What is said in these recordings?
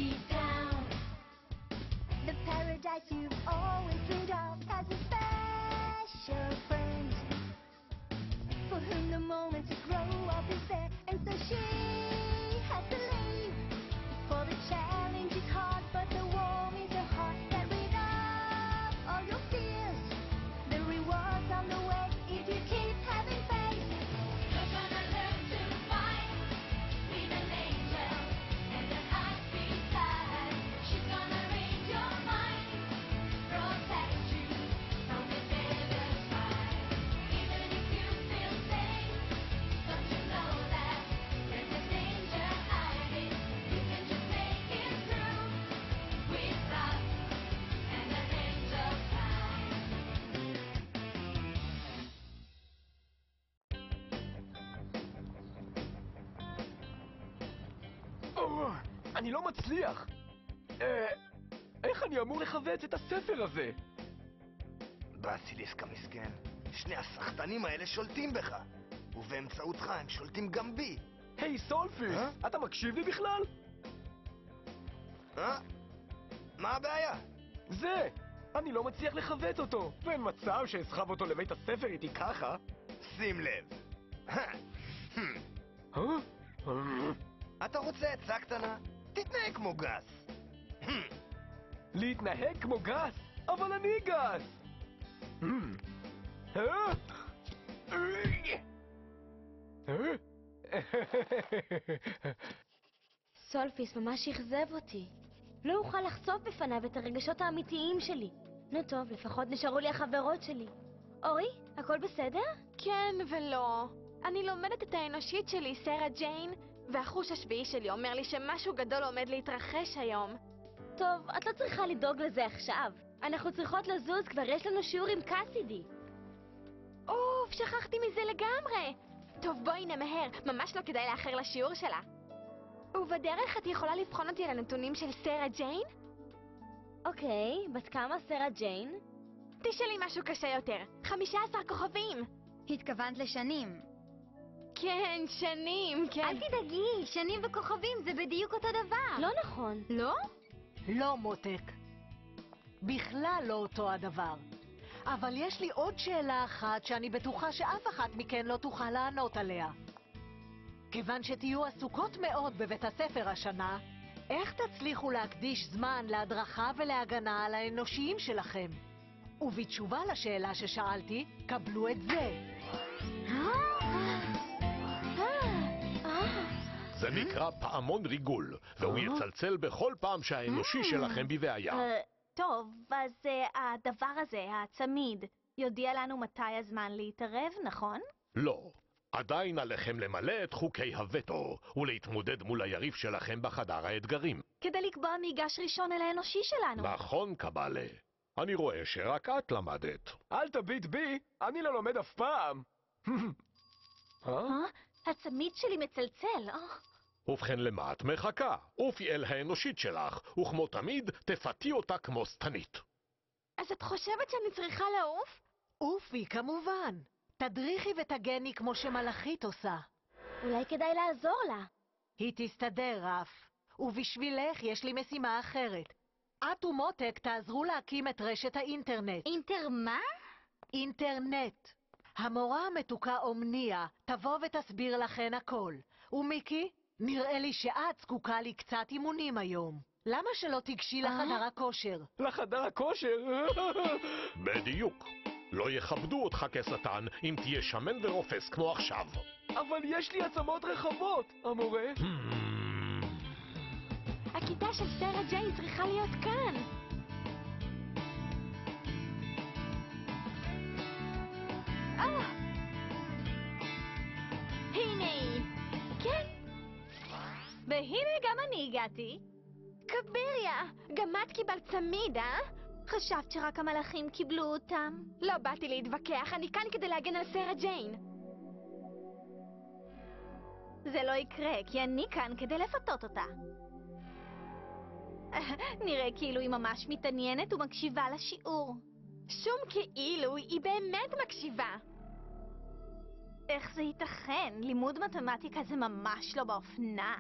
deep down. The paradise you've always dreamed of has a special friend for whom the moment to grow up is there, and so she has to leave. For the challenge is hard, but the warmth is her heart. Get rid of all your fears. The reward's on the way if you keep having faith. You're gonna learn to fight with an angel and an ice beside. She's gonna read your mind, protect you from the devil's fire. Even if you feel safe, don't you know that there's a danger hiding? You can just make it through with love and an angel's smile. אני לא מצליח. איך אני אמור לחווץ את הספר הזה? בסיליסק המסכן, שני הסחטנים האלה שולטים בך, ובאמצעותך הם שולטים גם בי. היי סולפיס, אתה מקשיב לי בכלל? מה הבעיה? זה! אני לא מצליח לחווץ אותו, ואין מצב שאסחב אותו לבית הספר איתי ככה. שים לב. אתה רוצה עצה קטנה? תתנהג כמו גס. להתנהג כמו גס? אבל אני גס! סולפיס ממש אכזב אותי. לא אוכל לחשוף בפניו את הרגשות האמיתיים שלי. נו טוב, לפחות נשארו לי החברות שלי. אורי, הכל בסדר? כן ולא. אני לומדת את האנושית שלי, סרה ג'יין, והחוש השביעי שלי אומר לי שמשהו גדול עומד להתרחש היום. טוב, את לא צריכה לדאוג לזה עכשיו. אנחנו צריכות לזוז, כבר יש לנו שיעור עם קאסידי. אוף, שכחתי מזה לגמרי. טוב, בואי נמהר, ממש לא כדאי לאחר לשיעור שלה. ובדרך את יכולה לבחון אותי על הנתונים של סרה ג'יין? אוקיי, בת כמה סרה ג'יין? תשאלי משהו קשה יותר. 15 כוכבים. התכוונת לשנים. כן, שנים, כן. אל תדאגי, שנים וכוכבים זה בדיוק אותו דבר. לא נכון. לא? לא, מותק. בכלל לא אותו הדבר. אבל יש לי עוד שאלה אחת שאני בטוחה שאף אחת מכן לא תוכל לענות עליה. כיוון שתהיו עסוקות מאוד בבית הספר השנה, איך תצליחו להקדיש זמן להדרכה ולהגנה על האנושיים שלכם? ובתשובה לשאלה ששאלתי, קבלו את זה. זה נקרא פעמון ריגול, והוא יצלצל בכל פעם שהאנושי שלכם בבעיה. טוב, אז הדבר הזה, הצמיד, יודיע לנו מתי הזמן להתערב, נכון? לא. עדיין עליכם למלא את חוקי הווטו, ולהתמודד מול היריב שלכם בחדר האתגרים. כדי לקבוע מי ייגש ראשון אל האנושי שלנו. נכון, קבלה. אני רואה שרק את למדת. אל תביט בי, אני לא לומד אף פעם. הצמיד שלי מצלצל. ובכן, למה את מחכה? עופי אל האנושית שלך, וכמו תמיד, תפתי אותה כמו סתנית. אז את חושבת שאני צריכה לעוף? אופי, כמובן. תדריכי ותגני כמו שמלאכית עושה. אולי כדאי לעזור לה. היא תסתדר, רף. ובשבילך יש לי משימה אחרת. את ומותק תעזרו להקים את רשת האינטרנט. מה? אינטרנט. המורה המתוקה אומניה תבוא ותסביר לכן הכל. ומיקי, נראה לי שאת זקוקה לי קצת אימונים היום. למה שלא תיגשי לחדר הכושר? לחדר הכושר? בדיוק. לא יכבדו אותך כשטן אם תהיה שמן ורופס כמו עכשיו. אבל יש לי עצמות רחבות, המורה. הכיתה של סרה ג'יין צריכה להיות כאן. הנה היא. כן. והנה גם אני הגעתי. קבריה, גם את קיבלת צמיד, חשבת שרק המלאכים קיבלו אותם? לא באתי להתווכח, אני כאן כדי להגן על סרה ג'יין. זה לא יקרה, כי אני כאן כדי לפתות אותה. נראה כאילו היא ממש מתעניינת ומקשיבה לשיעור. שום כאילו, היא באמת מקשיבה. איך זה ייתכן? לימוד מתמטיקה זה ממש לא באופנה.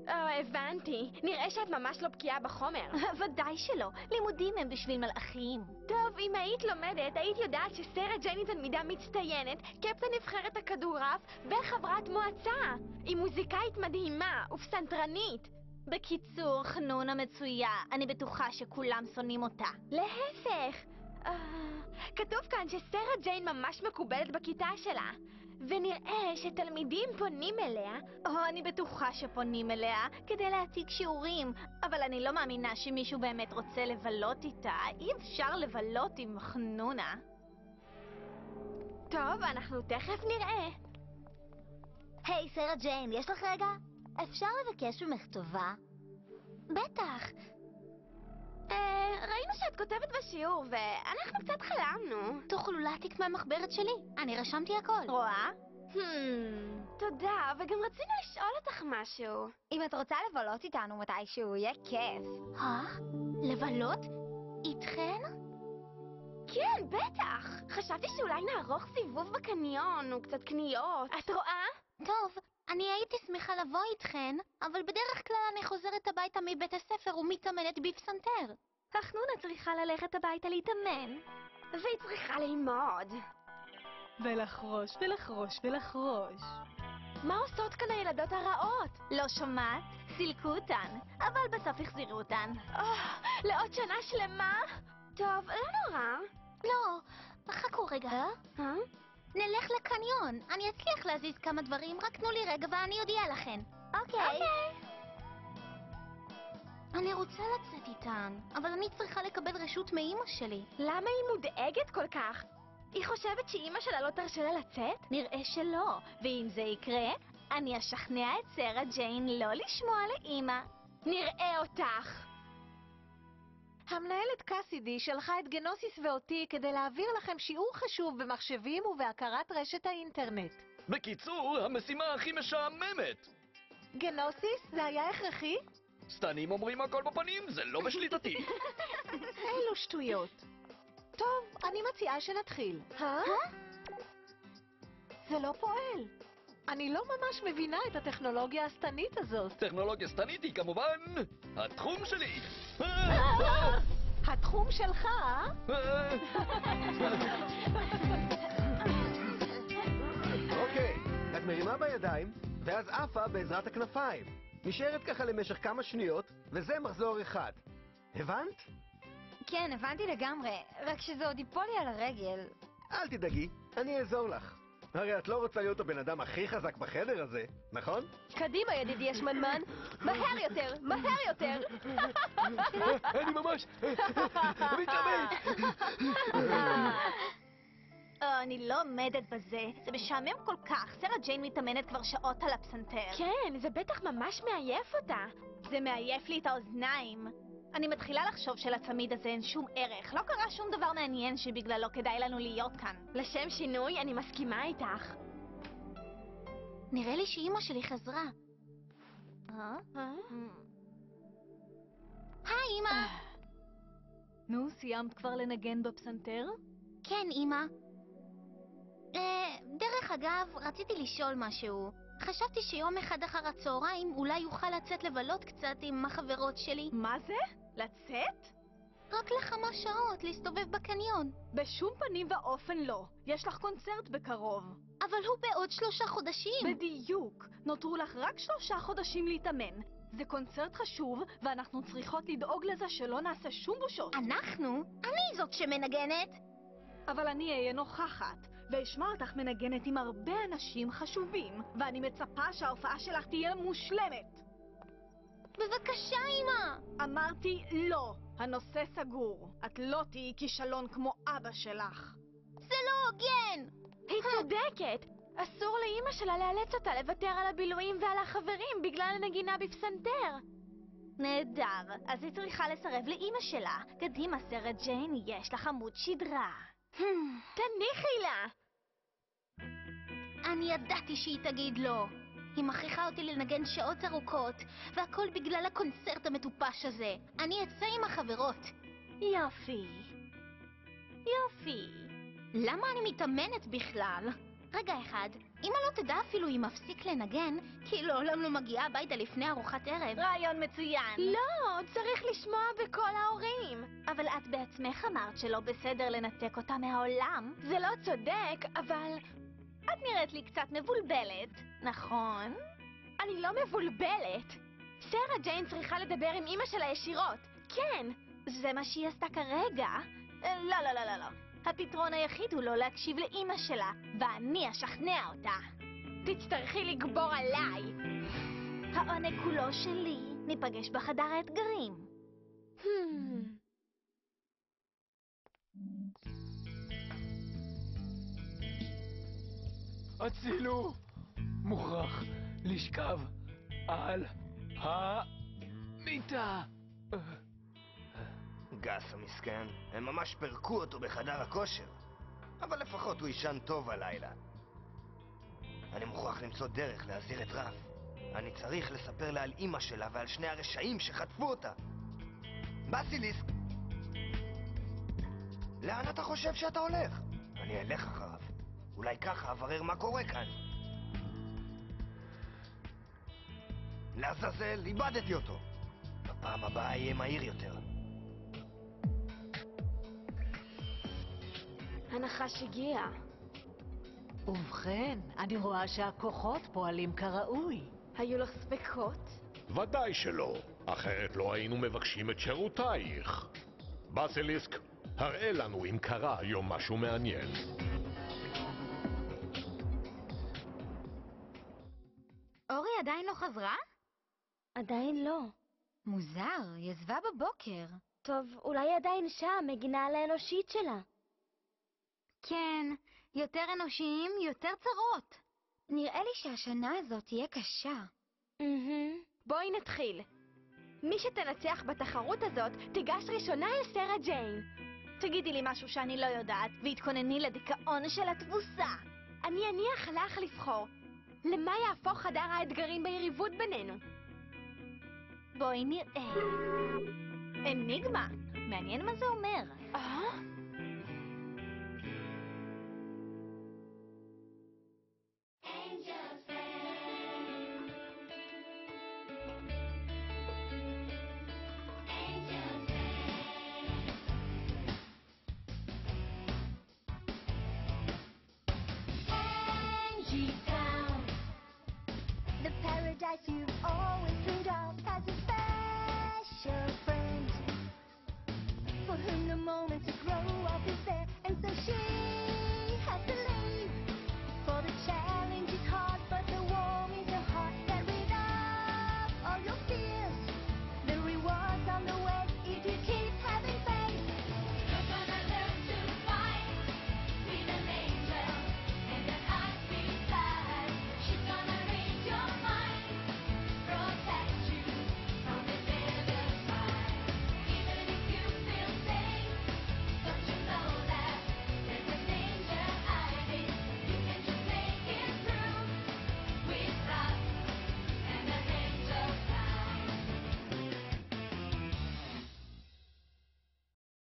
הבנתי. נראה שאת ממש לא בקיאה בחומר. ודאי שלא. לימודים הם בשביל מלאכים. טוב, אם היית לומדת, היית יודעת שסרה ג'יין היא תלמידה מצטיינת, קפטן נבחרת הכדורעף וחברת מועצה. היא מוזיקאית מדהימה ופסנתרנית. בקיצור, חנונה מצויה. אני בטוחה שכולם שונאים אותה. להפך. כתוב כאן שסרה ג'יין ממש מקובלת בכיתה שלה. ונראה שתלמידים פונים אליה. אני בטוחה שפונים אליה כדי להציג שיעורים, אבל אני לא מאמינה שמישהו באמת רוצה לבלות איתה. אי אפשר לבלות עם חנונה. טוב, אנחנו תכף נראה. היי, סרה ג'יין, יש לך רגע? אפשר לבקש ממך טובה? בטח. ראינו שאת כותבת בשיעור, ואנחנו קצת חלמנו. תוכלו להעתיק מהמחברת שלי. אני רשמתי הכל. רואה? תודה, וגם רצינו לשאול אותך משהו. אם את רוצה לבלות איתנו מתישהו, יהיה כיף. לבלות? איתכן? כן, בטח. חשבתי שאולי נערוך סיבוב בקניון, וקצת קניות. את רואה? טוב, אני הייתי שמחה לבוא איתכן, אבל בדרך כלל אני חוזרת הביתה מבית הספר ומתאמנת בפסנתר. החנונה צריכה ללכת הביתה להתאמן. והיא צריכה ללמוד. ולחרוש, ולחרוש, ולחרוש. מה עושות כאן הילדות הרעות? לא שומעת? סילקו אותן, אבל בסוף החזירו אותן. לעוד שנה שלמה? טוב, לא נורא. לא, חכו רגע. נלך לקניון. אני אצליח להזיז כמה דברים, רק תנו לי רגע ואני אודיע לכן. אוקיי. אני רוצה לצאת איתן, אבל אני צריכה לקבל רשות מאמא שלי. למה היא מודאגת כל כך? היא חושבת שאמא שלה לא תרשה לה לצאת? נראה שלא, ואם זה יקרה, אני אשכנע את סרה ג'יין לא לשמוע לאמא. נראה אותך. המנהלת קסידי שלחה את גנוסיס ואותי כדי להעביר לכם שיעור חשוב במחשבים ובהכרת רשת האינטרנט. בקיצור, המשימה הכי משעממת. גנוסיס, זה היה הכרחי? סטנים אומרים הכל בפנים, זה לא בשליטתי. אילו שטויות. טוב, אני מציעה שנתחיל. זה לא פועל. אני לא ממש מבינה את הטכנולוגיה הסטנית הזאת. טכנולוגיה סטנית היא כמובן התחום שלי. התחום שלך, אה? אוקיי, את מרימה בידיים, ואז עפה בעזרת הכנפיים. נשארת ככה למשך כמה שניות, וזה מחזור אחד. הבנת? כן, הבנתי לגמרי, רק שזה עוד ייפול לי על הרגל. אל תדאגי, אני אעזור לך. הרי את לא רוצה להיות הבן אדם הכי חזק בחדר הזה, נכון? קדימה, ידידי השמנמן. מהר יותר, מהר יותר. אני ממש מתאמץ. אני לא עומדת בזה. זה משעמם כל כך. סרה ג'יין מתאמנת כבר שעות על הפסנתר. כן, זה בטח ממש מעייף אותה. זה מעייף לי את האוזניים. אני מתחילה לחשוב שלצמיד הזה אין שום ערך. לא קרה שום דבר מעניין שבגללו כדאי לנו להיות כאן. לשם שינוי, אני מסכימה איתך. נראה לי שאמא שלי חזרה. היי, אמא. נו, סיימת כבר לנגן בפסנתר? כן, אמא. דרך אגב, רציתי לשאול משהו. חשבתי שיום אחד אחר הצהריים אולי אוכל לצאת לבלות קצת עם החברות שלי. מה זה? לצאת? רק לכמה שעות, להסתובב בקניון. בשום פנים ואופן לא. יש לך קונצרט בקרוב. אבל הוא בעוד 3 חודשים. בדיוק. נותרו לך רק 3 חודשים להתאמן. זה קונצרט חשוב, ואנחנו צריכות לדאוג לזה שלא נעשה שום בושות. אנחנו? אני זאת שמנגנת. אבל אני אהיה נוכחת, ואשמע אותך מנגנת עם הרבה אנשים חשובים, ואני מצפה שההופעה שלך תהיה מושלמת. בבקשה, אמא. אמרתי לא. הנושא סגור. את לא תהיי כישלון כמו אבא שלך. זה לא הוגן. היא צודקת. אסור לאמא שלה לאלץ אותה לוותר על הבילויים ועל החברים בגלל הנגינה בפסנתר. נהדר. אז היא צריכה לסרב לאמא שלה. קדימה, סרה ג'יין, יש לך עמוד שדרה. תניחי לה. אני ידעתי שהיא תגיד לא. היא מכריחה אותי לנגן שעות ארוכות, והכל בגלל הקונצרט המטופש הזה. אני אצא עם החברות. יופי. יופי. למה אני מתאמנת בכלל? רגע אחד, אמא לא תדע אפילו אם מפסיק לנגן, כי לעולם לא מגיעה הביתה לפני ארוחת ערב. רעיון מצוין. לא, צריך לשמוע בכל ההורים. אבל את בעצמך אמרת שלא בסדר לנתק אותה מהעולם. זה לא צודק, אבל את נראית לי קצת מבולבלת, נכון? אני לא מבולבלת. סרה ג'יין צריכה לדבר עם אמא שלה ישירות. כן. זה מה שהיא עשתה כרגע? לא, לא, לא, לא, לא. הפתרון היחיד הוא לא להקשיב לאמא שלה, ואני אשכנע אותה. תצטרכי לגבור עליי. העונג כולו שלי. ניפגש בחדר האתגרים. הצילו! מוכרח לשכב על המיטה. גס המסכן, הם ממש פרקו אותו בחדר הכושר. אבל לפחות הוא ישן טוב הלילה. אני מוכרח למצוא דרך להזהיר את רף. אני צריך לספר לה על אמא שלה ועל שני הרשעים שחטפו אותה. בסיליסק! לאן אתה חושב שאתה הולך? אני אלך אחריו. אולי ככה אברר מה קורה כאן. לעזאזל, איבדתי אותו. בפעם הבאה יהיה מהיר יותר. הנחש הגיע. ובכן, אני רואה שהכוחות פועלים כראוי. היו לך ספקות? ודאי שלא, אחרת לא היינו מבקשים את שירותייך. בסיליסק, הראה לנו אם קרה היום משהו מעניין. אורי עדיין לא חזרה? עדיין לא. מוזר, היא עזבה בבוקר. טוב, אולי היא עדיין שם, מגינה על האנושית שלה. כן, יותר אנושיים, יותר צרות. נראה לי שהשנה הזאת תהיה קשה. בואי נתחיל. מי שתנצח בתחרות הזאת תיגש ראשונה אל סרה ג'יין. תגידי לי משהו שאני לא יודעת, והתכונני לדיכאון של התבוסה. אני אניח לך לבחור. למה יהפוך חדר האתגרים ביריבות בינינו? בואי נראה. אניגמה. מעניין מה זה אומר. The paradise you've always dreamed of has a special